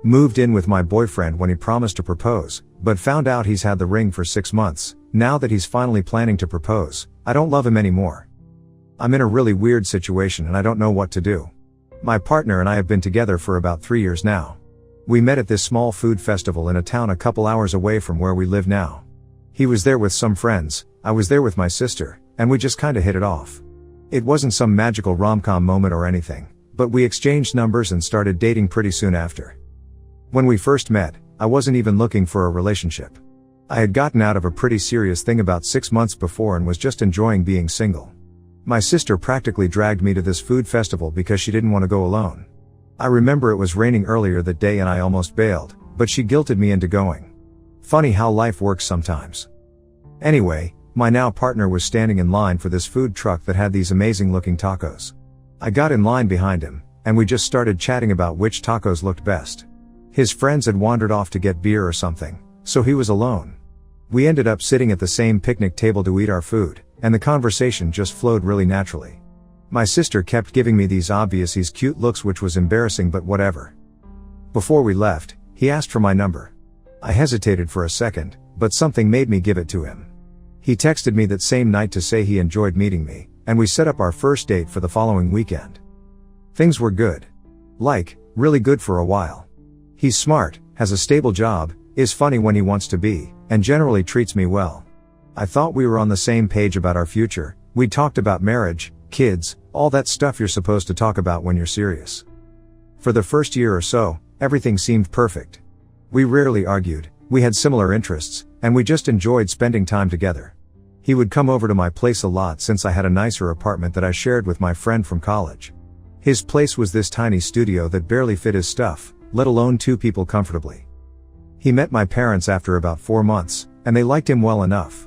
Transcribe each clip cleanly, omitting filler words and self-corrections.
Moved in with my boyfriend when he promised to propose, but found out he's had the ring for 6 months. Now that he's finally planning to propose, I don't love him anymore. I'm in a really weird situation and I don't know what to do. My partner and I have been together for about 3 years now. We met at this small food festival in a town a couple hours away from where we live now. He was there with some friends, I was there with my sister, and we just kinda hit it off. It wasn't some magical rom-com moment or anything, but we exchanged numbers and started dating pretty soon after. When we first met, I wasn't even looking for a relationship. I had gotten out of a pretty serious thing about 6 months before and was just enjoying being single. My sister practically dragged me to this food festival because she didn't want to go alone. I remember it was raining earlier that day and I almost bailed, but she guilted me into going. Funny how life works sometimes. Anyway, my now partner was standing in line for this food truck that had these amazing looking tacos. I got in line behind him, and we just started chatting about which tacos looked best. His friends had wandered off to get beer or something, so he was alone. We ended up sitting at the same picnic table to eat our food, and the conversation just flowed really naturally. My sister kept giving me these obvious he's cute looks, which was embarrassing, but whatever. Before we left, he asked for my number. I hesitated for a second, but something made me give it to him. He texted me that same night to say he enjoyed meeting me, and we set up our first date for the following weekend. Things were good. Like, really good for a while. He's smart, has a stable job, is funny when he wants to be, and generally treats me well. I thought we were on the same page about our future. We talked about marriage, kids, all that stuff you're supposed to talk about when you're serious. For the first year or so, everything seemed perfect. We rarely argued, we had similar interests, and we just enjoyed spending time together. He would come over to my place a lot since I had a nicer apartment that I shared with my friend from college. His place was this tiny studio that barely fit his stuff, let alone 2 people comfortably. He met my parents after about 4 months, and they liked him well enough.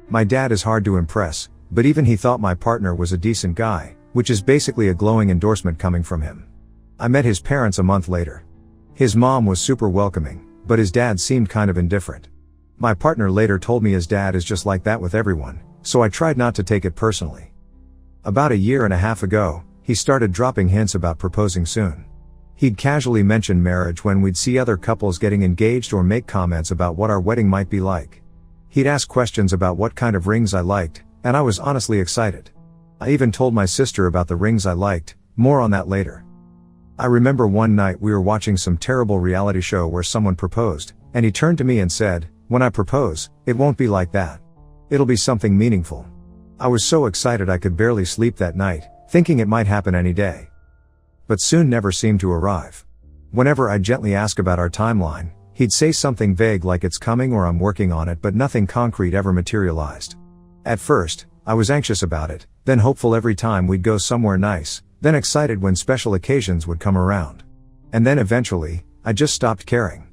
My dad is hard to impress, but even he thought my partner was a decent guy, which is basically a glowing endorsement coming from him. I met his parents a month later. His mom was super welcoming, but his dad seemed kind of indifferent. My partner later told me his dad is just like that with everyone, so I tried not to take it personally. About a year and a half ago, he started dropping hints about proposing soon. He'd casually mention marriage when we'd see other couples getting engaged or make comments about what our wedding might be like. He'd ask questions about what kind of rings I liked, and I was honestly excited. I even told my sister about the rings I liked, more on that later. I remember one night we were watching some terrible reality show where someone proposed, and he turned to me and said, "When I propose, it won't be like that. It'll be something meaningful." I was so excited I could barely sleep that night, thinking it might happen any day. But soon never seemed to arrive. Whenever I gently ask about our timeline, he'd say something vague like it's coming or I'm working on it, but nothing concrete ever materialized. At first, I was anxious about it, then hopeful every time we'd go somewhere nice, then excited when special occasions would come around. And then eventually, I just stopped caring.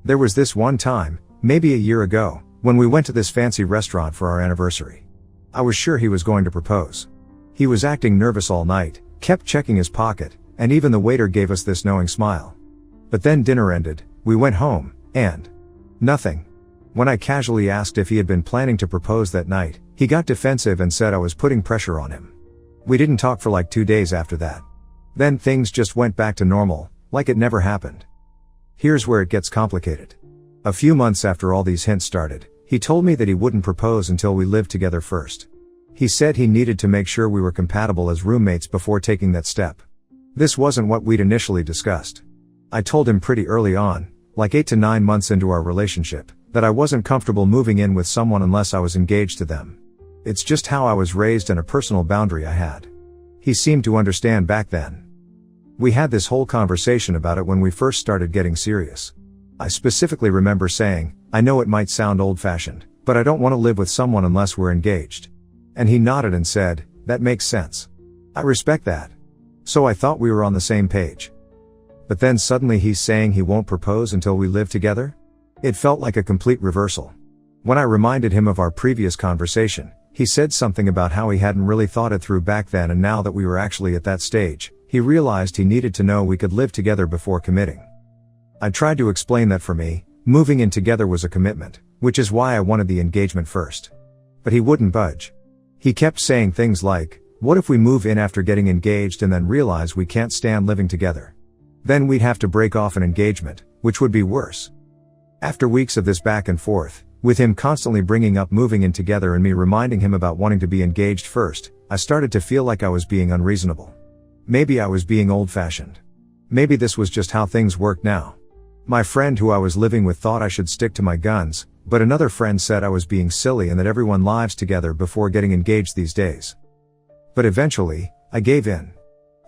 There was this one time, maybe a year ago, when we went to this fancy restaurant for our anniversary. I was sure he was going to propose. He was acting nervous all night, kept checking his pocket, and even the waiter gave us this knowing smile. But then dinner ended, we went home, and nothing. When I casually asked if he had been planning to propose that night, he got defensive and said I was putting pressure on him. We didn't talk for like 2 days after that. Then things just went back to normal, like it never happened. Here's where it gets complicated. A few months after all these hints started, he told me that he wouldn't propose until we lived together first. He said he needed to make sure we were compatible as roommates before taking that step. This wasn't what we'd initially discussed. I told him pretty early on, like 8 to 9 months into our relationship, that I wasn't comfortable moving in with someone unless I was engaged to them. It's just how I was raised and a personal boundary I had. He seemed to understand back then. We had this whole conversation about it when we first started getting serious. I specifically remember saying, "I know it might sound old-fashioned, but I don't want to live with someone unless we're engaged." And he nodded and said, "That makes sense. I respect that." So I thought we were on the same page. But then suddenly he's saying he won't propose until we live together? It felt like a complete reversal. When I reminded him of our previous conversation, he said something about how he hadn't really thought it through back then, and now that we were actually at that stage, he realized he needed to know we could live together before committing. I tried to explain that for me, moving in together was a commitment, which is why I wanted the engagement first. But he wouldn't budge. He kept saying things like, "What if we move in after getting engaged and then realize we can't stand living together? Then we'd have to break off an engagement, which would be worse. After weeks of this back and forth, with him constantly bringing up moving in together and me reminding him about wanting to be engaged first, I started to feel like I was being unreasonable. Maybe I was being old-fashioned. Maybe this was just how things worked now. My friend who I was living with thought I should stick to my guns, but another friend said I was being silly and that everyone lives together before getting engaged these days. But eventually, I gave in.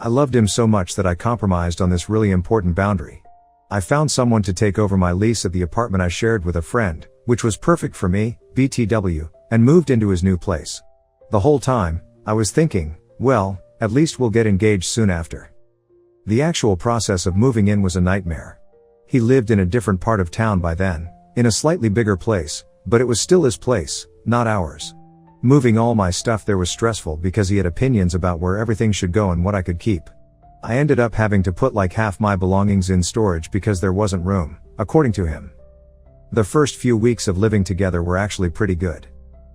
I loved him so much that I compromised on this really important boundary. I found someone to take over my lease at the apartment I shared with a friend, which was perfect for me, BTW, and moved into his new place. The whole time, I was thinking, well, at least we'll get engaged soon after. The actual process of moving in was a nightmare. He lived in a different part of town by then, in a slightly bigger place, but it was still his place, not ours. Moving all my stuff there was stressful because he had opinions about where everything should go and what I could keep. I ended up having to put like half my belongings in storage because there wasn't room, according to him. The first few weeks of living together were actually pretty good.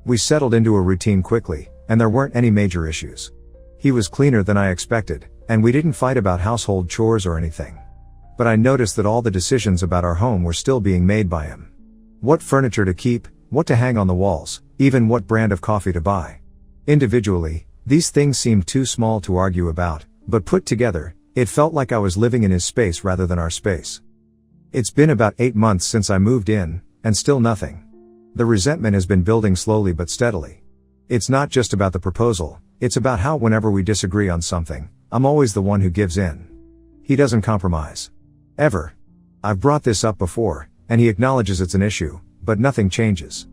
We settled into a routine quickly, and there weren't any major issues. He was cleaner than I expected, and we didn't fight about household chores or anything. But I noticed that all the decisions about our home were still being made by him. What furniture to keep, what to hang on the walls, even what brand of coffee to buy. Individually, these things seemed too small to argue about, but put together, it felt like I was living in his space rather than our space. It's been about 8 months since I moved in, and still nothing. The resentment has been building slowly but steadily. It's not just about the proposal, it's about how whenever we disagree on something, I'm always the one who gives in. He doesn't compromise. Ever. I've brought this up before, and he acknowledges it's an issue, but nothing changes.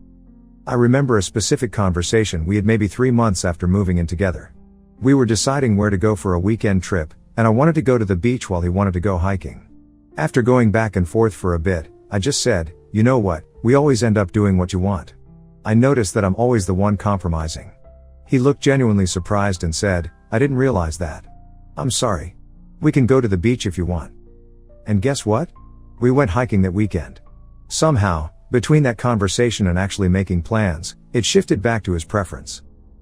I remember a specific conversation we had maybe 3 months after moving in together. We were deciding where to go for a weekend trip, and I wanted to go to the beach while he wanted to go hiking. After going back and forth for a bit, I just said, you know what, we always end up doing what you want. I noticed that I'm always the one compromising. He looked genuinely surprised and said, I didn't realize that. I'm sorry. We can go to the beach if you want. And guess what? We went hiking that weekend. Somehow, between that conversation and actually making plans, it shifted back to his preference.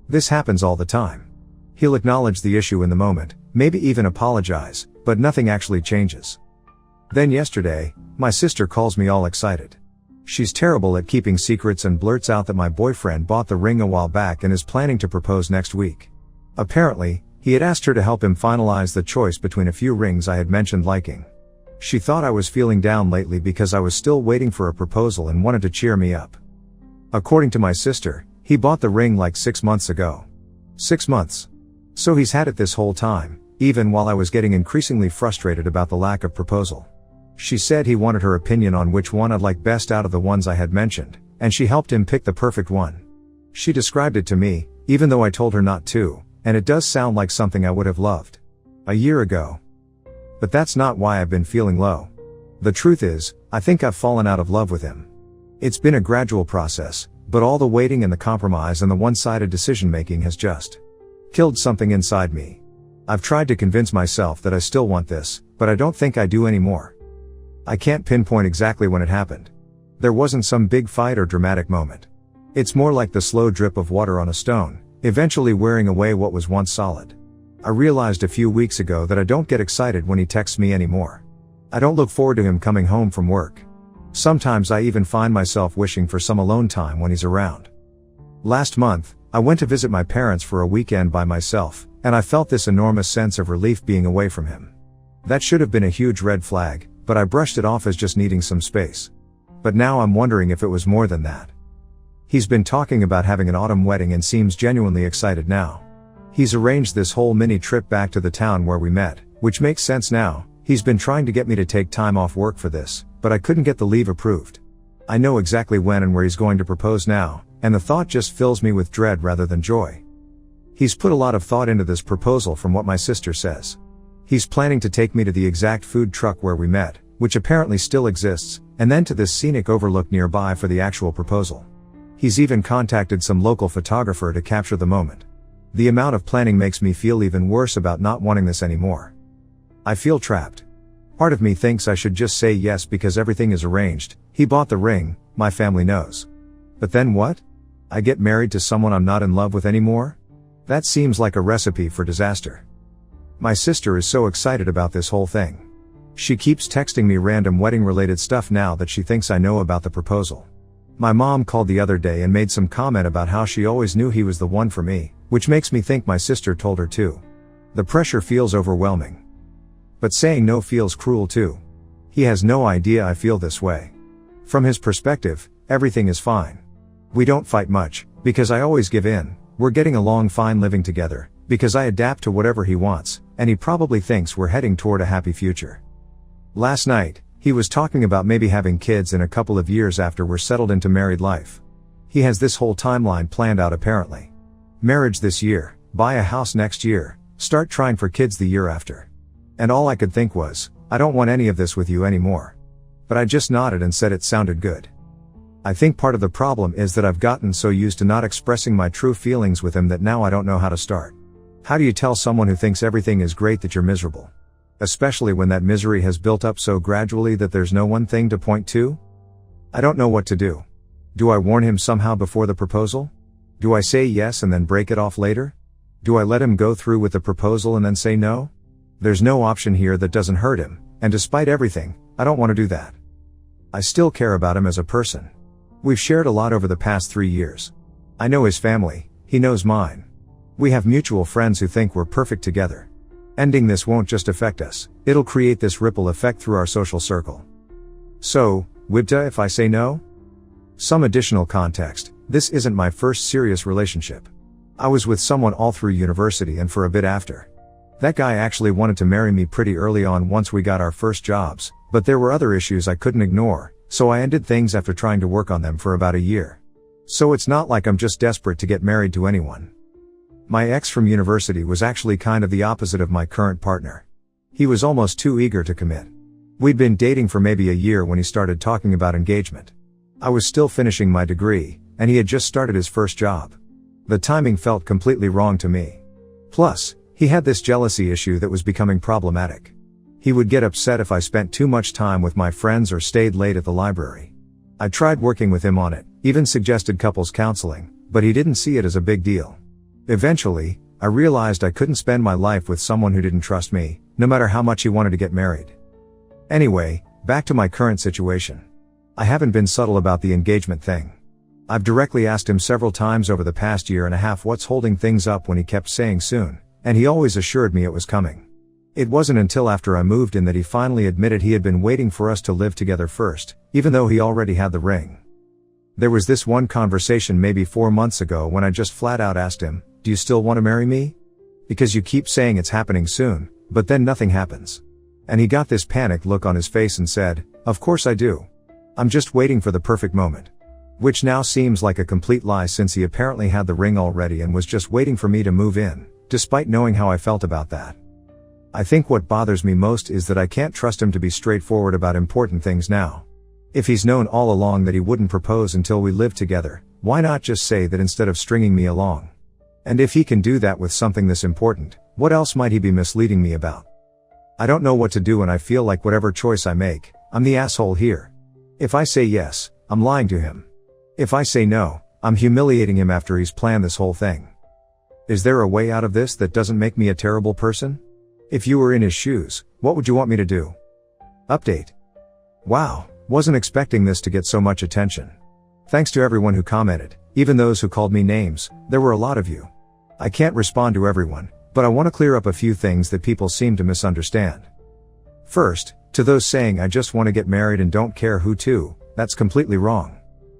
This happens all the time. He'll acknowledge the issue in the moment, maybe even apologize, but nothing actually changes. Then yesterday, my sister calls me all excited. She's terrible at keeping secrets and blurts out that my boyfriend bought the ring a while back and is planning to propose next week. Apparently, he had asked her to help him finalize the choice between a few rings I had mentioned liking. She thought I was feeling down lately because I was still waiting for a proposal and wanted to cheer me up. According to my sister, he bought the ring like 6 months ago. 6 months. So he's had it this whole time, even while I was getting increasingly frustrated about the lack of proposal. She said he wanted her opinion on which one I'd like best out of the ones I had mentioned, and she helped him pick the perfect one. She described it to me, even though I told her not to, and it does sound like something I would have loved a year ago. But that's not why I've been feeling low. The truth is, I think I've fallen out of love with him. It's been a gradual process, but all the waiting and the compromise and the one-sided decision-making has just killed something inside me. I've tried to convince myself that I still want this, but I don't think I do anymore. I can't pinpoint exactly when it happened. There wasn't some big fight or dramatic moment. It's more like the slow drip of water on a stone, eventually wearing away what was once solid. I realized a few weeks ago that I don't get excited when he texts me anymore. I don't look forward to him coming home from work. Sometimes I even find myself wishing for some alone time when he's around. Last month, I went to visit my parents for a weekend by myself, and I felt this enormous sense of relief being away from him. That should have been a huge red flag, but I brushed it off as just needing some space. But now I'm wondering if it was more than that. He's been talking about having an autumn wedding and seems genuinely excited now. He's arranged this whole mini trip back to the town where we met, which makes sense now. He's been trying to get me to take time off work for this, but I couldn't get the leave approved. I know exactly when and where he's going to propose now, and the thought just fills me with dread rather than joy. He's put a lot of thought into this proposal from what my sister says. He's planning to take me to the exact food truck where we met, which apparently still exists, and then to this scenic overlook nearby for the actual proposal. He's even contacted some local photographer to capture the moment. The amount of planning makes me feel even worse about not wanting this anymore. I feel trapped. Part of me thinks I should just say yes because everything is arranged. He bought the ring, my family knows. But then what? I get married to someone I'm not in love with anymore? That seems like a recipe for disaster. My sister is so excited about this whole thing. She keeps texting me random wedding related stuff now that she thinks I know about the proposal. My mom called the other day and made some comment about how she always knew he was the one for me, which makes me think my sister told her too. The pressure feels overwhelming. But saying no feels cruel too. He has no idea I feel this way. From his perspective, everything is fine. We don't fight much, because I always give in. We're getting along fine living together, because I adapt to whatever he wants, and he probably thinks we're heading toward a happy future. Last night, he was talking about maybe having kids in a couple of years after we're settled into married life. He has this whole timeline planned out apparently. Marriage this year, buy a house next year, start trying for kids the year after. And all I could think was, I don't want any of this with you anymore. But I just nodded and said it sounded good. I think part of the problem is that I've gotten so used to not expressing my true feelings with him that now I don't know how to start. How do you tell someone who thinks everything is great that you're miserable? Especially when that misery has built up so gradually that there's no one thing to point to? I don't know what to do. Do I warn him somehow before the proposal? Do I say yes and then break it off later? Do I let him go through with the proposal and then say no? There's no option here that doesn't hurt him, and despite everything, I don't want to do that. I still care about him as a person. We've shared a lot over the past 3 years. I know his family, he knows mine. We have mutual friends who think we're perfect together. Ending this won't just affect us, it'll create this ripple effect through our social circle. So, Wibta if I say no? Some additional context, this isn't my first serious relationship. I was with someone all through university and for a bit after. That guy actually wanted to marry me pretty early on once we got our first jobs, but there were other issues I couldn't ignore, so I ended things after trying to work on them for about a year. So it's not like I'm just desperate to get married to anyone. My ex from university was actually kind of the opposite of my current partner. He was almost too eager to commit. We'd been dating for maybe a year when he started talking about engagement. I was still finishing my degree, and he had just started his first job. The timing felt completely wrong to me. Plus, he had this jealousy issue that was becoming problematic. He would get upset if I spent too much time with my friends or stayed late at the library. I tried working with him on it, even suggested couples counseling, but he didn't see it as a big deal. Eventually, I realized I couldn't spend my life with someone who didn't trust me, no matter how much he wanted to get married. Anyway, back to my current situation. I haven't been subtle about the engagement thing. I've directly asked him several times over the past year and a half what's holding things up when he kept saying soon, and he always assured me it was coming. It wasn't until after I moved in that he finally admitted he had been waiting for us to live together first, even though he already had the ring. There was this one conversation maybe 4 months ago when I just flat out asked him, "Do you still want to marry me? Because you keep saying it's happening soon, but then nothing happens." And he got this panicked look on his face and said, "Of course I do. I'm just waiting for the perfect moment." Which now seems like a complete lie since he apparently had the ring already and was just waiting for me to move in, despite knowing how I felt about that. I think what bothers me most is that I can't trust him to be straightforward about important things now. If he's known all along that he wouldn't propose until we lived together, why not just say that instead of stringing me along? And if he can do that with something this important, what else might he be misleading me about? I don't know what to do and I feel like whatever choice I make, I'm the asshole here. If I say yes, I'm lying to him. If I say no, I'm humiliating him after he's planned this whole thing. Is there a way out of this that doesn't make me a terrible person? If you were in his shoes, what would you want me to do? Update. Wow, wasn't expecting this to get so much attention. Thanks to everyone who commented, even those who called me names, there were a lot of you. I can't respond to everyone, but I want to clear up a few things that people seem to misunderstand. First, to those saying I just want to get married and don't care who to, that's completely wrong.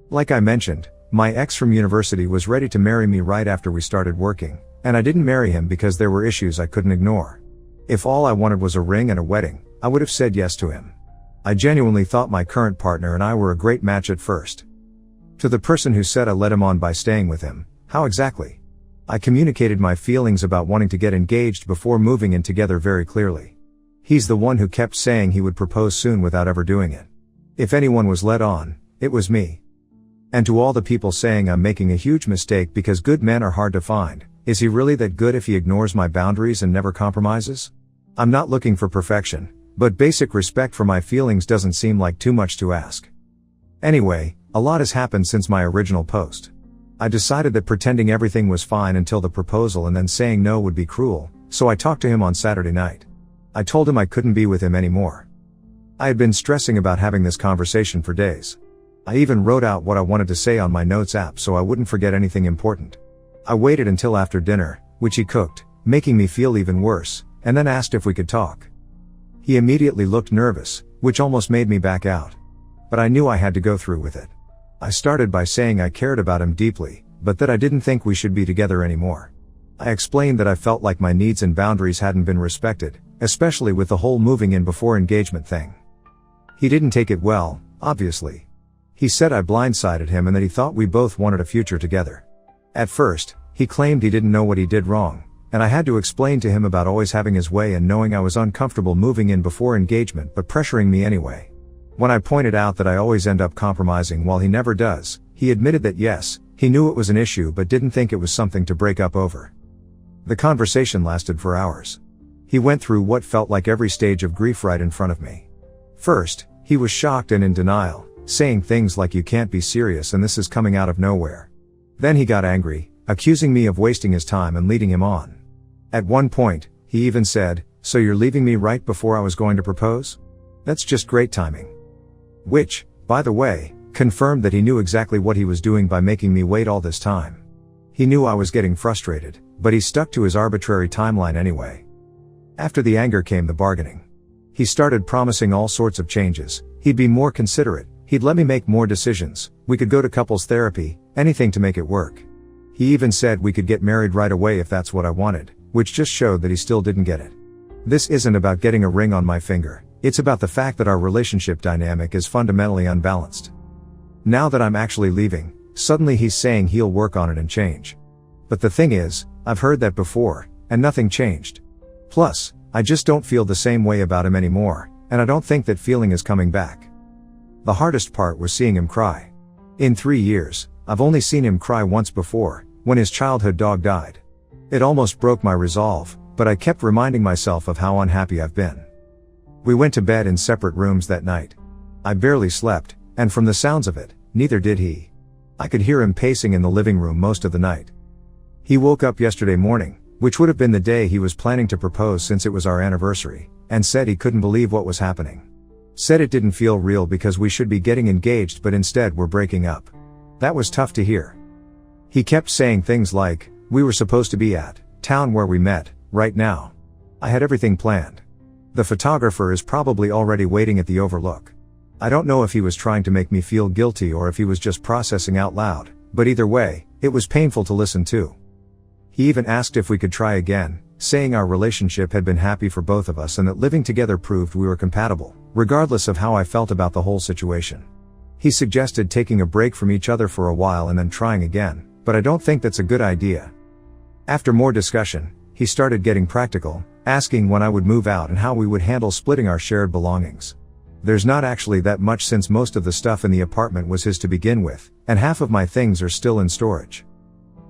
Like I mentioned, my ex from university was ready to marry me right after we started working, and I didn't marry him because there were issues I couldn't ignore. If all I wanted was a ring and a wedding, I would have said yes to him. I genuinely thought my current partner and I were a great match at first. To the person who said I led him on by staying with him, how exactly? I communicated my feelings about wanting to get engaged before moving in together very clearly. He's the one who kept saying he would propose soon without ever doing it. If anyone was led on, it was me. And to all the people saying I'm making a huge mistake because good men are hard to find, is he really that good if he ignores my boundaries and never compromises? I'm not looking for perfection, but basic respect for my feelings doesn't seem like too much to ask. Anyway, a lot has happened since my original post. I decided that pretending everything was fine until the proposal and then saying no would be cruel, so I talked to him on Saturday night. I told him I couldn't be with him anymore. I had been stressing about having this conversation for days. I even wrote out what I wanted to say on my notes app so I wouldn't forget anything important. I waited until after dinner, which he cooked, making me feel even worse, and then asked if we could talk. He immediately looked nervous, which almost made me back out. But I knew I had to go through with it. I started by saying I cared about him deeply, but that I didn't think we should be together anymore. I explained that I felt like my needs and boundaries hadn't been respected, especially with the whole moving in before engagement thing. He didn't take it well, obviously. He said I blindsided him and that he thought we both wanted a future together. At first, he claimed he didn't know what he did wrong, and I had to explain to him about always having his way and knowing I was uncomfortable moving in before engagement but pressuring me anyway. When I pointed out that I always end up compromising while he never does, he admitted that yes, he knew it was an issue but didn't think it was something to break up over. The conversation lasted for hours. He went through what felt like every stage of grief right in front of me. First, he was shocked and in denial, saying things like you can't be serious and this is coming out of nowhere. Then he got angry, accusing me of wasting his time and leading him on. At one point, he even said, "So you're leaving me right before I was going to propose? That's just great timing." Which, by the way, confirmed that he knew exactly what he was doing by making me wait all this time. He knew I was getting frustrated, but he stuck to his arbitrary timeline anyway. After the anger came the bargaining. He started promising all sorts of changes. He'd be more considerate, he'd let me make more decisions, we could go to couples therapy, anything to make it work. He even said we could get married right away if that's what I wanted, which just showed that he still didn't get it. This isn't about getting a ring on my finger, it's about the fact that our relationship dynamic is fundamentally unbalanced. Now that I'm actually leaving, suddenly he's saying he'll work on it and change. But the thing is, I've heard that before, and nothing changed. Plus, I just don't feel the same way about him anymore, and I don't think that feeling is coming back. The hardest part was seeing him cry. In 3 years, I've only seen him cry once before, when his childhood dog died. It almost broke my resolve, but I kept reminding myself of how unhappy I've been. We went to bed in separate rooms that night. I barely slept, and from the sounds of it, neither did he. I could hear him pacing in the living room most of the night. He woke up yesterday morning, which would have been the day he was planning to propose since it was our anniversary, and said he couldn't believe what was happening. Said it didn't feel real because we should be getting engaged but instead we're breaking up. That was tough to hear. He kept saying things like, we were supposed to be at town where we met, right now. I had everything planned. The photographer is probably already waiting at the Overlook. I don't know if he was trying to make me feel guilty or if he was just processing out loud, but either way, it was painful to listen to. He even asked if we could try again, saying our relationship had been happy for both of us and that living together proved we were compatible, regardless of how I felt about the whole situation. He suggested taking a break from each other for a while and then trying again, but I don't think that's a good idea. After more discussion, he started getting practical, asking when I would move out and how we would handle splitting our shared belongings. There's not actually that much since most of the stuff in the apartment was his to begin with, and half of my things are still in storage.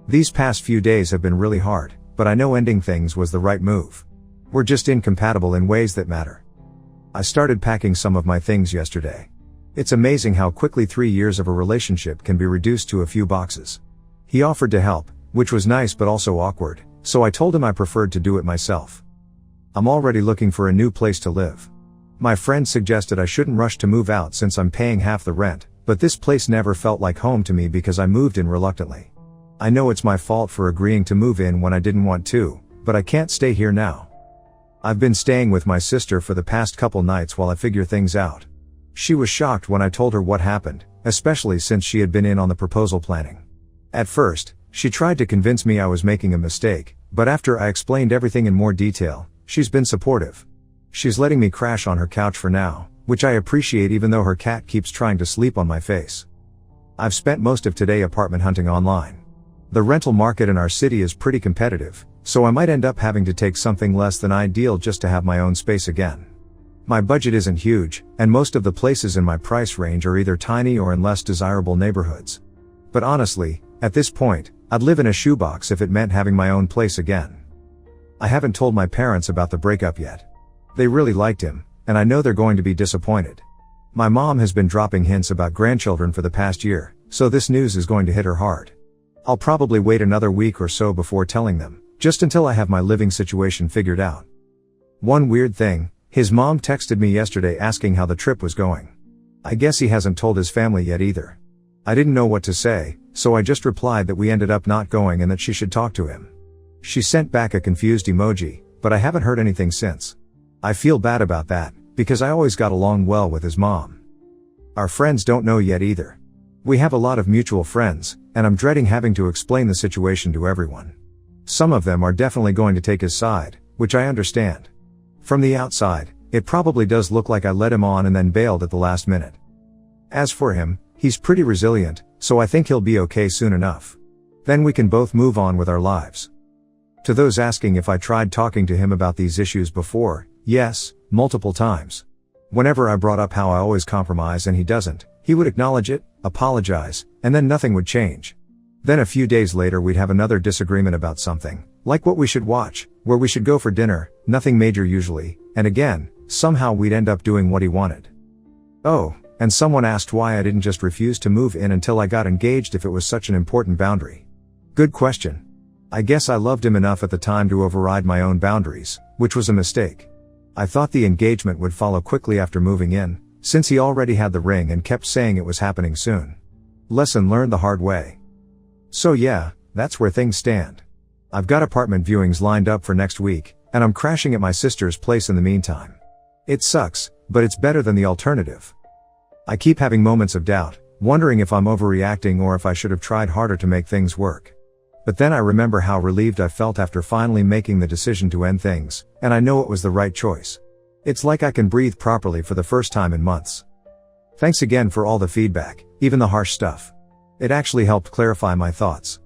These past few days have been really hard, but I know ending things was the right move. We're just incompatible in ways that matter. I started packing some of my things yesterday. It's amazing how quickly 3 years of a relationship can be reduced to a few boxes. He offered to help, which was nice but also awkward, so I told him I preferred to do it myself. I'm already looking for a new place to live. My friend suggested I shouldn't rush to move out since I'm paying half the rent, but this place never felt like home to me because I moved in reluctantly. I know it's my fault for agreeing to move in when I didn't want to, but I can't stay here now. I've been staying with my sister for the past couple nights while I figure things out. She was shocked when I told her what happened, especially since she had been in on the proposal planning. At first, she tried to convince me I was making a mistake, but after I explained everything in more detail, she's been supportive. She's letting me crash on her couch for now, which I appreciate even though her cat keeps trying to sleep on my face. I've spent most of today apartment hunting online. The rental market in our city is pretty competitive, so I might end up having to take something less than ideal just to have my own space again. My budget isn't huge, and most of the places in my price range are either tiny or in less desirable neighborhoods. But honestly, at this point, I'd live in a shoebox if it meant having my own place again. I haven't told my parents about the breakup yet. They really liked him, and I know they're going to be disappointed. My mom has been dropping hints about grandchildren for the past year, so this news is going to hit her hard. I'll probably wait another week or so before telling them, just until I have my living situation figured out. One weird thing, His mom texted me yesterday asking how the trip was going. I guess he hasn't told his family yet either. I didn't know what to say, so I just replied that we ended up not going and that she should talk to him. She sent back a confused emoji, but I haven't heard anything since. I feel bad about that, because I always got along well with his mom. Our friends don't know yet either. We have a lot of mutual friends, and I'm dreading having to explain the situation to everyone. Some of them are definitely going to take his side, which I understand. From the outside, it probably does look like I led him on and then bailed at the last minute. As for him, he's pretty resilient, so I think he'll be okay soon enough. Then we can both move on with our lives. To those asking if I tried talking to him about these issues before, yes, multiple times. Whenever I brought up how I always compromise and he doesn't, he would acknowledge it, apologize, and then nothing would change. Then a few days later we'd have another disagreement about something, like what we should watch, where we should go for dinner, nothing major usually, and again, somehow we'd end up doing what he wanted. Oh, and someone asked why I didn't just refuse to move in until I got engaged if it was such an important boundary. Good question. I guess I loved him enough at the time to override my own boundaries, which was a mistake. I thought the engagement would follow quickly after moving in, since he already had the ring and kept saying it was happening soon. Lesson learned the hard way. So yeah, that's where things stand. I've got apartment viewings lined up for next week, and I'm crashing at my sister's place in the meantime. It sucks, but it's better than the alternative. I keep having moments of doubt, wondering if I'm overreacting or if I should have tried harder to make things work. But then I remember how relieved I felt after finally making the decision to end things, and I know it was the right choice. It's like I can breathe properly for the first time in months. Thanks again for all the feedback, even the harsh stuff. It actually helped clarify my thoughts.